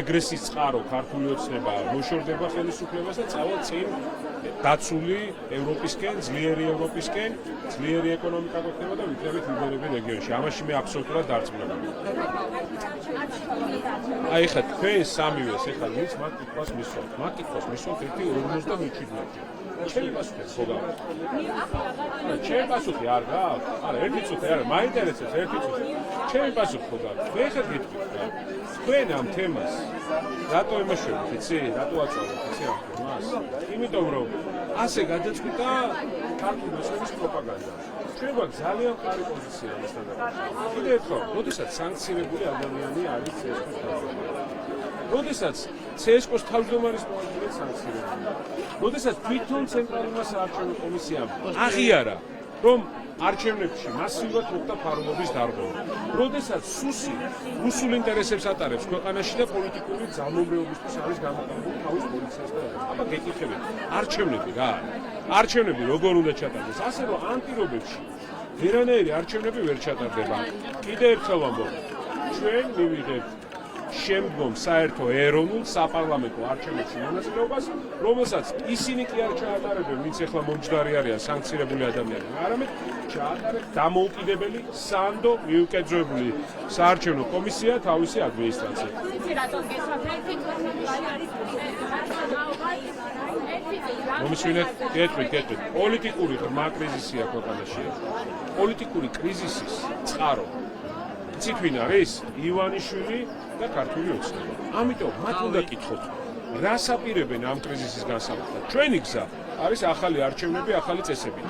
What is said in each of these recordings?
რეგრესის წყარო ქართული ოცნება მოშორდება ხელისუფლებას და წავალ წინ დაცული ევროპისკენ, ძლიერი ევროპისკენ, ძლიერი ეკონომიკა გვექნება და ვიქნებით ლიდერები რეგიონში. ამაში მე აბსოლუტურად დარწმუნებული. აი ხა თქვენ სამივეს ეხლა ვინც მათ კითხვას მისვათ. მათ კითხვას მისვათ 1.57. ჩემი პასუხი ხო გავა? ჩემი პასუხი არ გაქვს? არა, ერთი წუთი არა, მაინტერესებს ერთი წუთი. ჩემი პასუხი ხო გაქვს? მე ხა გითხრით რა. თქვენ ამ თემას რატო ემოშებით, იცი? რატო აწვავთ, იცი ამ თემას? იმიტომ რომ ასე გადაწყვიტა ქართული ოცნების პროპაგანდა. ჩვენ გვაქვს ძალიან კარგი პოზიცია ამასთან დაკავშირებით. კიდევ ერთხელ, როდესაც სანქცირებული ადამიანი არის CSKO-ს თავმჯდომარე. როდესაც CSKO-ს თავმჯდომარის მოადგილე სანქცირებული. როდესაც თვითონ ცენტრალურმა საარჩევნო კომისიამ აღიარა, რომ არჩევნებში მასიურად მოხდა ფარულად დარღვევა. როდესაც სუსი რუსულ ინტერესებს ატარებს ქვეყანაში და პოლიტიკური ძალმომრეობისთვის არის გამოყენებული თავის პოლიციასთან. აბა გეკითხებით, არჩევნები რა არის? არჩევნები როგორ უნდა ჩატარდეს? ასე რომ ანტირობებში ვერანაირი არჩევნები ვერ ჩატარდება. კიდევ ერთხელ ვამბობ, ჩვენ მივიღებთ შემდგომ საერთო ეროვნულ საპარლამენტო არჩევნებში მონაწილეობას, რომელსაც ისინი კი არ ჩაატარებენ, ვინც ახლა მომჯდარი არიან სანქცირებული ადამიანები, არამედ ჩაატარებს დამოუკიდებელი სანდო მიუკერძოებული საარჩევნო კომისია თავისი ადმინისტრაცია. მომისვენეთ, გეტყვით, პოლიტიკური ღრმა კრიზისია ქვეყანაში. პოლიტიკური კრიზისის წყარო ცითვინ არის ივანიშვილი და ქართული ოცნება. ამიტომ მათ უნდა კითხოთ, რას აპირებენ ამ კრიზისის განსაკუთრებით. ჩვენი გზა არის ახალი არჩევნები, ახალი წესები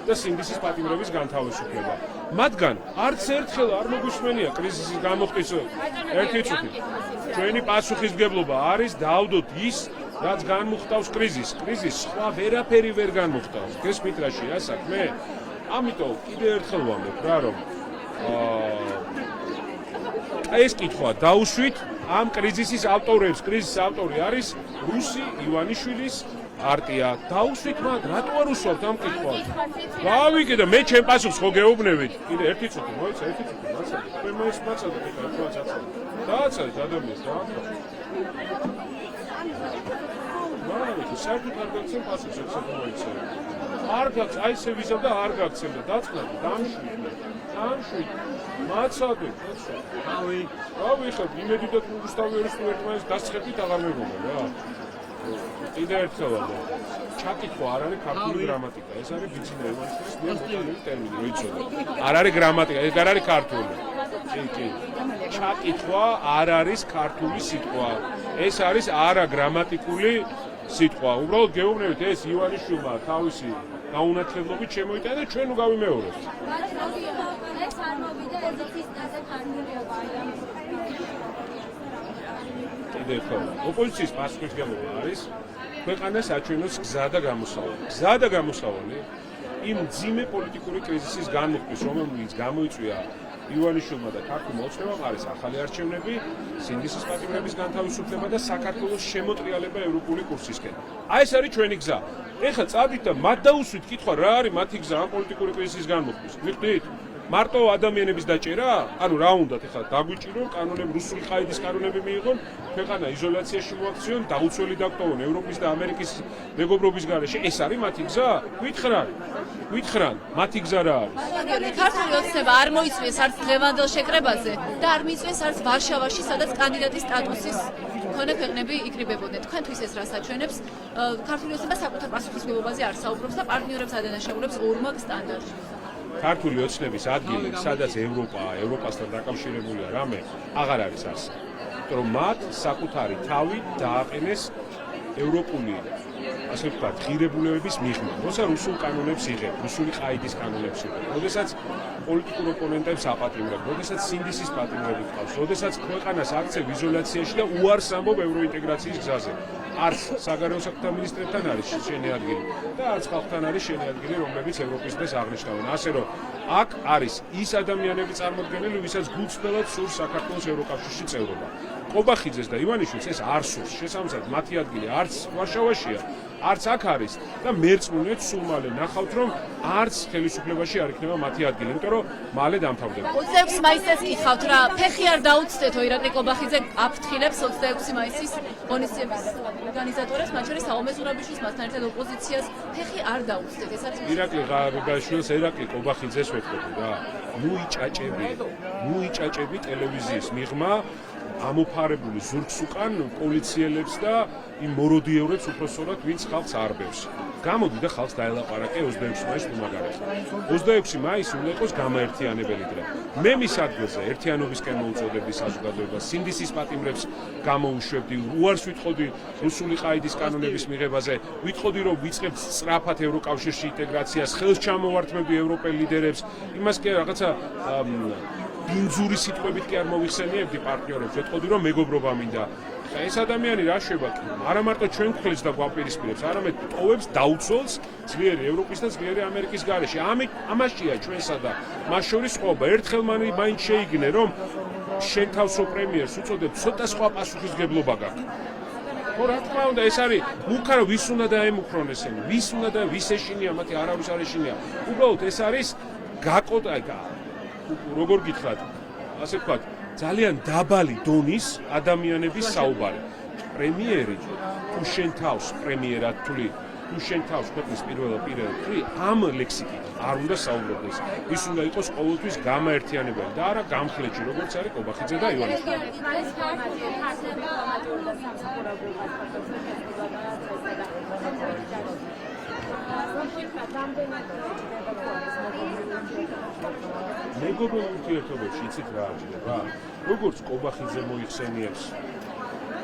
და სინდისის პატიმრების განთავისუფლება. მათგან არც ერთხელ არ მოგვისმენია კრიზისის გამოხდის ერთი წუთი. ჩვენი პასუხისმგებლობა არის დაავდოთ ის, რაც განმუხტავს კრიზისს. კრიზისს სხვა ვერაფერი ვერ განმუხტავს. გესმით რაში რა საქმე? ამიტომ კიდევ ერთხელ ვამბობ რა, რომ ეს კითხვა დაუშვით ამ კრიზისის ავტორებს. კრიზისის ავტორი არის რუსი ივანიშვილის პარტია. დაუშვით მათ, რატო არ უსვამთ ამ კითხვას? გავიგე და მე ჩემ პასუხს ხო გეუბნებით? კიდე ერთი წუთი, მოიცა, ერთი წუთი, მაცადე. თქვენ მოიც მაცადე, ეხლა წაცადე. დააცადეთ ადამიანს, დააცადეთ. მაგრამ საერთოდ არ გაგცემ პასუხს, ეს მოიცა. არ გაქვს, აი ესე ვიზამ და არ გაგცემ და დაწყნადი, დამშვიდ. მაცადე. ავი ხა იმედი და რუსთავი ერთმანეთს დასწრებით აღარ მეგონა რა. კიდევ ერთხელ ვამბობ, ჩაკითხვა არ არის ქართული გრამატიკა, ეს არის ბიძინა ევანშვილის მიერ მოყოლებული ტერმინი, როიცოდა. არ არის გრამატიკა, ეს არ არის ქართული. კი. ჩაკითხვა არ არის ქართული სიტყვა. ეს არის არაგრამატიკული სიტყვა. უბრალოდ გეუბნებით, ეს ივანიშვილმა თავისი გაუნათლებლობით შემოიტანა და ჩვენ უგავიმეორებთ. ეს არ მოვიდა ეზოთის დაზე ქართულიობა ამ კიდევ ერთხელ ოპოზიციის პასუხისმგებლობა არის ქვეყანას აჩვენოს გზა და გამოსავალი იმ მძიმე პოლიტიკური კრიზისის განმუხტვის, რომელიც გამოიწვია ივანიშვილმა და ქართულმა ოცნებამ, არის ახალი არჩევნები, სინდისის პატიმრების განთავისუფლება და საქართველოს შემოტრიალება ევროპული კურსისკენ. აი ეს არის ჩვენი გზა. ეხლა წავიდით და მათ დაუსვით კითხვა, რა არის მათი გზა ამ პოლიტიკური კრიზისის განმუხტვის. მიხვდით? მარტო ადამიანების დაჭერა? ანუ რა უნდათ ეხლა დაგვიჭირონ კანონები, რუსული ყაიდის კანონები მიიღონ, ქვეყანა იზოლაციაში მოაქციონ, დაუცველი დაგტოვონ ევროპის და ამერიკის მეგობრობის გარეშე. ეს არის მათი გზა? ვითხრან, მათი გზა რა არის? ქართული ოცნება არ მოიწვიეს არც დღევანდელ შეკრებაზე და არ მიიწვიეს არც ვარშავაში, სადაც კანდიდატის სტატუსის მქონე ქვეყნები იკრიბებოდნენ. თქვენთვის ეს რას აჩვენებს? ქართული ოცნება საკუთარ პასუხისმგებლობაზე არ საუბრობს და პარტნიორებს ადანაშაულებს ორმაგ სტანდარტში. ქართული ოცნების ადგილი, სადაც ევროპასთან დაკავშირებულია რამე, აღარ არის არსი. იმიტომ რომ მათ საკუთარი თავი დააყენეს ევროპული, ასე ვთქვათ, ღირებულებების მიღმა. როცა რუსულ კანონებს იღებ, რუსული ყაიდის კანონებს იღებ, როდესაც პოლიტიკურ ოპონენტებს აპატიმრებ, როდესაც სინდისის პატიმრები ყავს, როდესაც ქვეყანას აქცევ იზოლაციაში და უარს ამბობ ევროინტეგრაციის გზაზე. არც საგარეო საქმეთა მინისტრებთან არის შენი ადგილი და არც ხალხთან არის შენი ადგილი, რომლებიც ევროპის დღეს აღნიშნავენ. ასე რომ აქ არის ის ადამიანები წარმოდგენილი, ვისაც გულწრფელად სურს საქართველოს ევროკავშირში წევრობა. კობახიძეს და ივანიშვილს ეს არ სურს. შესაბამისად, მათი ადგილი არც ვარშავაშია, არც აქ არის და მერწმუნეთ სულ მალე ნახავთ, რომ არც ხელისუფლებაში არ იქნება მათი ადგილი, იმიტომ რომ მალე დამთავრდება. 26 მაისს გიხავთ რა, ფეხი არ დაუცდეთო ირაკლი კობახიძე აფრთხილებს 26 მაისის ღონისძიების ორგანიზატორებს, მათ შორის საომე ზურაბიშვილს, მასთან ერთად ოპოზიციას, ფეხი არ დაუცდეთ. ეს არის ირაკლი ღარიბაშვილს ირაკლი კობახიძეს ვეთქვი რა. ნუ იჭაჭები ტელევიზიის მიღმა ამოფარებული ზურგს უკან პოლიციელებს და იმ მოროდიევრებს უпроსწორად ვინც ხალხს არბევს. გამოდი და ხალხს დაელაპარაკე 26 მაისს უმაგარეთ. 26 მაისი უნდა იყოს გამაერთიანებელი დღე. მე მის ადგილზე ერთიანობისკენ მოუწოდებდი საზოგადოებას, სინდისის პატიმრებს გამოუშვებდი, უარს ვიტყოდი რუსული ყაიდის კანონების მიღებაზე, ვიტყოდი რომ ვიწყებთ სწრაფად ევროკავშირში ინტეგრაციას, ხელს ჩამოვართმევდი ევროპელ ლიდერებს, იმას კი რაღაცა ბინძური სიტყვებით კი არ მოიხსენიებდი პარტნიორებს, ვეტყოდი რომ მეგობრობა მინდა. ეს ადამიანი რა შვება კი, არა მარტო ჩვენ გვხლებს და გვაპირისპირებს, არამედ ტოვებს დაუცველს ძლიერი ევროპის და ძლიერი ამერიკის გარეშე. ამაშია ჩვენსა და მას შორის ყოფა. ერთხელ მაინც შეიგნე, რომ შენ თავსო პრემიერს უწოდებ, ცოტა სხვა პასუხისგებლობა გაქვს. ხო, რა თქმა უნდა, ეს არის მუქარო ვის უნდა დაემუქრონ ესენი, ვის უნდა და ვის ეშინია, მათი არავის არ ეშინია. უბრალოდ ეს არის გაკოტა, როგორ გითხრათ, ასე ვთქვათ, ძალიან დაბალი დონის ადამიანების საუბარი. პრემიერი თუ შენ თავს პრემიერად თვლი, თუ შენ თავს ქვეყნის პირველ თვლი, ამ ლექსიკით არ უნდა საუბრობდეს. ის უნდა იყოს ყოველთვის გამაერთიანებელი და არა გამხლეჭი, როგორც არის კობახიძე და ივანიშვილი. მეგობრულ ურთიერთობებში იცით რა არჩდება? როგორც კობახიძე მოიხსენიებს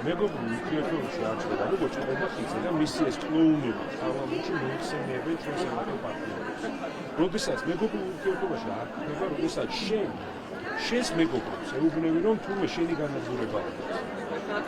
მეგობრულ ურთიერთობებში არჩდება, როგორც კობახიძე და მისი ეს კლოუნები პარლამენტში მოიხსენიებენ ჩვენს ემატო პარტნიორებს. როდესაც მეგობრულ ურთიერთობაში არჩდება, როდესაც შენს მეგობრებს ეუბნები, რომ თურმე შენი განადგურება არის.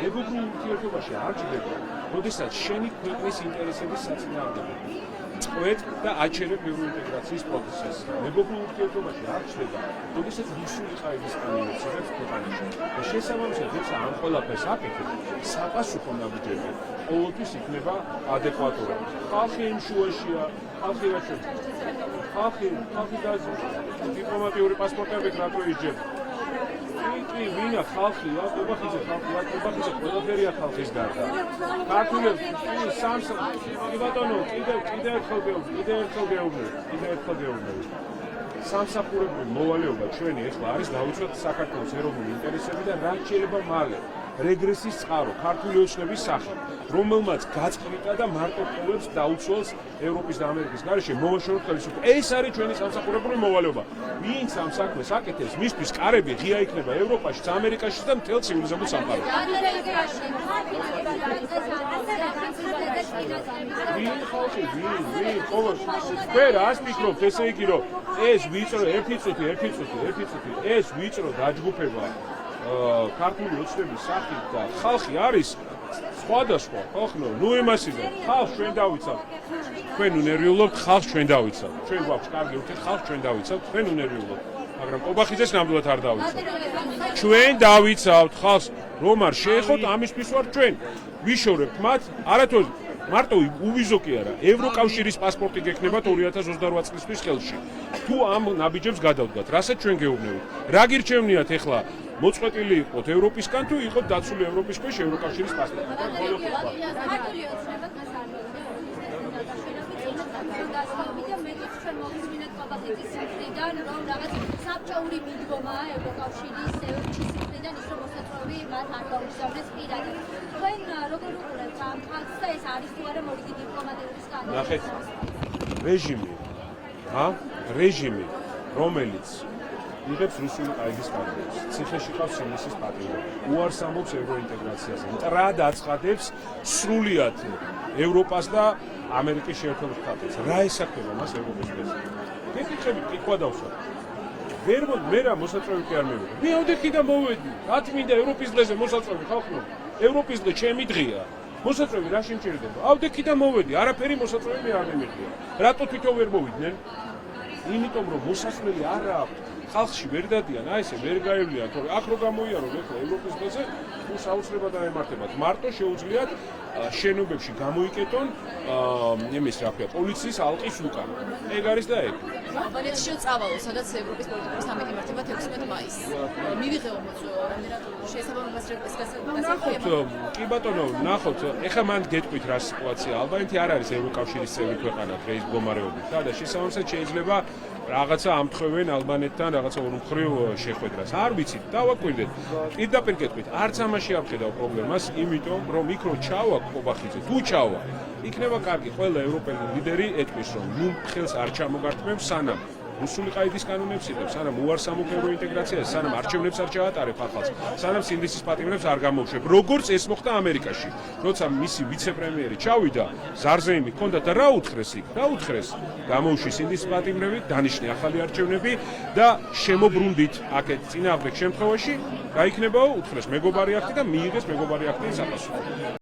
მეგობრულ ურთიერთობაში არჩდება, როდესაც შენი ქვეყნის ინტერესების საწინააღმდეგოა. წყვეტ და აჩერებ ევროინტეგრაციის პროცესს. მეგობრულ ურთიერთობაში არ ჩნდება, როდესაც რუსული ყაიდის კანონებს იღებს ქვეყანაში. და შესაბამისად, როცა ამ ყველაფერს აკეთებ, საპასუხო ნაბიჯები ყოველთვის იქნება ადეკვატური. ხალხი იმ შუაშია, ხალხი რა შეიძლება. ხალხი დიპლომატიური პასპორტებით რატო იჯებს? კი, ვინა ხალხია, კობახიძე ხალხია, კობახიძე ყველაფერია ხალხის გარდა. ქართულებს კი ბატონო, კიდევ ერთხელ გეუბნები. სამსახურებული მოვალეობა ჩვენი ახლა არის დაუცვათ საქართველოს ეროვნული ინტერესები და რა შეიძლება მალე რეგრესის წყარო ქართული ოცნების სახით, რომელმაც გაწყრიტა და მარტო ყოველს დაუცველს ევროპის და ამერიკის გარეშე მოვაშოროთ ხელისუფლება. ეს არის ჩვენი სამსახურებული მოვალეობა. ვინც ამ საქმეს აკეთებს, მისთვის კარები ღია იქნება ევროპაშიც, ამერიკაშიც და მთელ ცივილიზებულ სამყაროში. ვინ ხალხი, ვინ ყოველ ვერ ას ფიქრობთ, ესე იგი რომ ეს ვიწრო ერთი წუთი, ეს ვიწრო დაჯგუფება ქართული ოცნების სახით და ხალხი არის სხვადასხვა, ხო, ნუ იმასიზე, ხალხს ჩვენ დავიცავთ. თქვენ უნერვიულობთ, ხალხს ჩვენ დავიცავთ. ჩვენ გვაქვს კარგი ურთიერთობა, ხალხს ჩვენ დავიცავთ, თქვენ უნერვიულობთ. მაგრამ კობახიძეს ნამდვილად არ დავიცავთ. ჩვენ დავიცავთ ხალხს, რომ არ შეეხოთ, ამისთვის ვარ ჩვენ. ვიშორებთ მათ, არათუ მარტო უვიზო კი არა, ევროკავშირის პასპორტი გექნებათ 2028 წლისთვის ხელში. თუ ამ ნაბიჯებს გადავდგათ, რასაც ჩვენ გეუბნებით. რა გირჩევნიათ ახლა? მოწყვეტილი იყოთ ევროპისგან თუ იყოთ დაცული ევროპის ქვეშ ევროკავშირის პასპორტი. რომ რაღაც საბჭოური მიდგომაა ევროკავშირის ევროჩის მხრიდან ის რომ მოსაწვევი მათ არ გაუსწავლეს პირადად. თქვენ როგორ უყურებთ ამ ფაქტს და ეს არის თუ არა მორიგი დიპლომატიური სკანდალი? ნახეთ, რეჟიმი, რომელიც იღებს რუსული ყაიდის კანონებს, ციხეში ყავს სინდისის პატრიოტები, უარს ამბობს ევროინტეგრაციაზე, მტრად აცხადებს სრულიად ევროპას და ამერიკის შეერთებულ შტატებს. რა ესახება მას ევროპის პრეზიდენტი? გეკითხებით, კითხვა დავსვათ. მე რა მოსაწვევი კი არ მივიღე. მივდიხი და მოვედი. რაც მინდა ევროპის დღეზე მოსაწვევი ხალხო. ევროპის დღე ჩემი დღეა. მოსაწვევი რა შემჭირდება? ავდექი და მოვედი. არაფერი მოსაწვევი მე არ მიმიღია. რატო თვითონ ვერ მოვიდნენ? იმიტომ რომ მოსასვლელი არ აქვს. ხალხში ვერ დადიან, აი ესე ვერ გაევლიან, თორე აქ რო გამოიარონ ახლა ევროპის დღეზე, საოცრებად აემართებათ. მარტო შეუძლიათ შენობებში გამოიკეტონ იმის რა ქვია, პოლიციის ალყის უკან. ეგ არის და ეგ. ალბანეთში წავალო, სადაც ევროპის პოლიტიკური სამიტი იმართება 16 მაისს. მივიღეო რამდენად შესაბამებას გასაგებია. კი ბატონო, ნახოთ, ეხლა მანდ გეტყვით რა სიტუაცია. ალბანეთი არ არის ევროკავშირის წევრი ქვეყანა დღეის მდგომარეობით და შესაბამისად შეიძლება რაღაცა ამთხოვენ ალბანეთთან რაღაცა ორმხრივ შეხვედრას. არ ვიცით, დავაკვირდეთ. პირდაპირ გეტყვით, არც ამაში არ ვხედავ პრობლემას, იმიტომ რომ იქ რო ჩავა კობახიძე, თუ ჩავა, იქნება კარგი. ყველა ევროპელი ლიდერი ეტყვის, რომ ნუ ხელს არ ჩამოგართმევ სანამ რუსული ყაიდის კანონებს იღებს, სანამ უარსამოქ ევროინტეგრაციას, სანამ არჩევნებს არ ჩაატარებ ახალს, სანამ სინდისის პატიმრებს არ გამოუშვებ. როგორც ეს მოხდა ამერიკაში, როცა მისი ვიცე-პრემიერი ჩავიდა, ზარზეიმი ჰქონდა და რა უთხრეს იქ? რა უთხრეს? გამოუშვი სინდისის პატიმრები, დანიშნე ახალი არჩევნები და შემოbrundით აქეთ წინააღმდეგ შემთხვევაში, გაიქნებაო, უთხრეს მეგობარი აქტი და მიიღეს მეგობარი აქტის საფასური.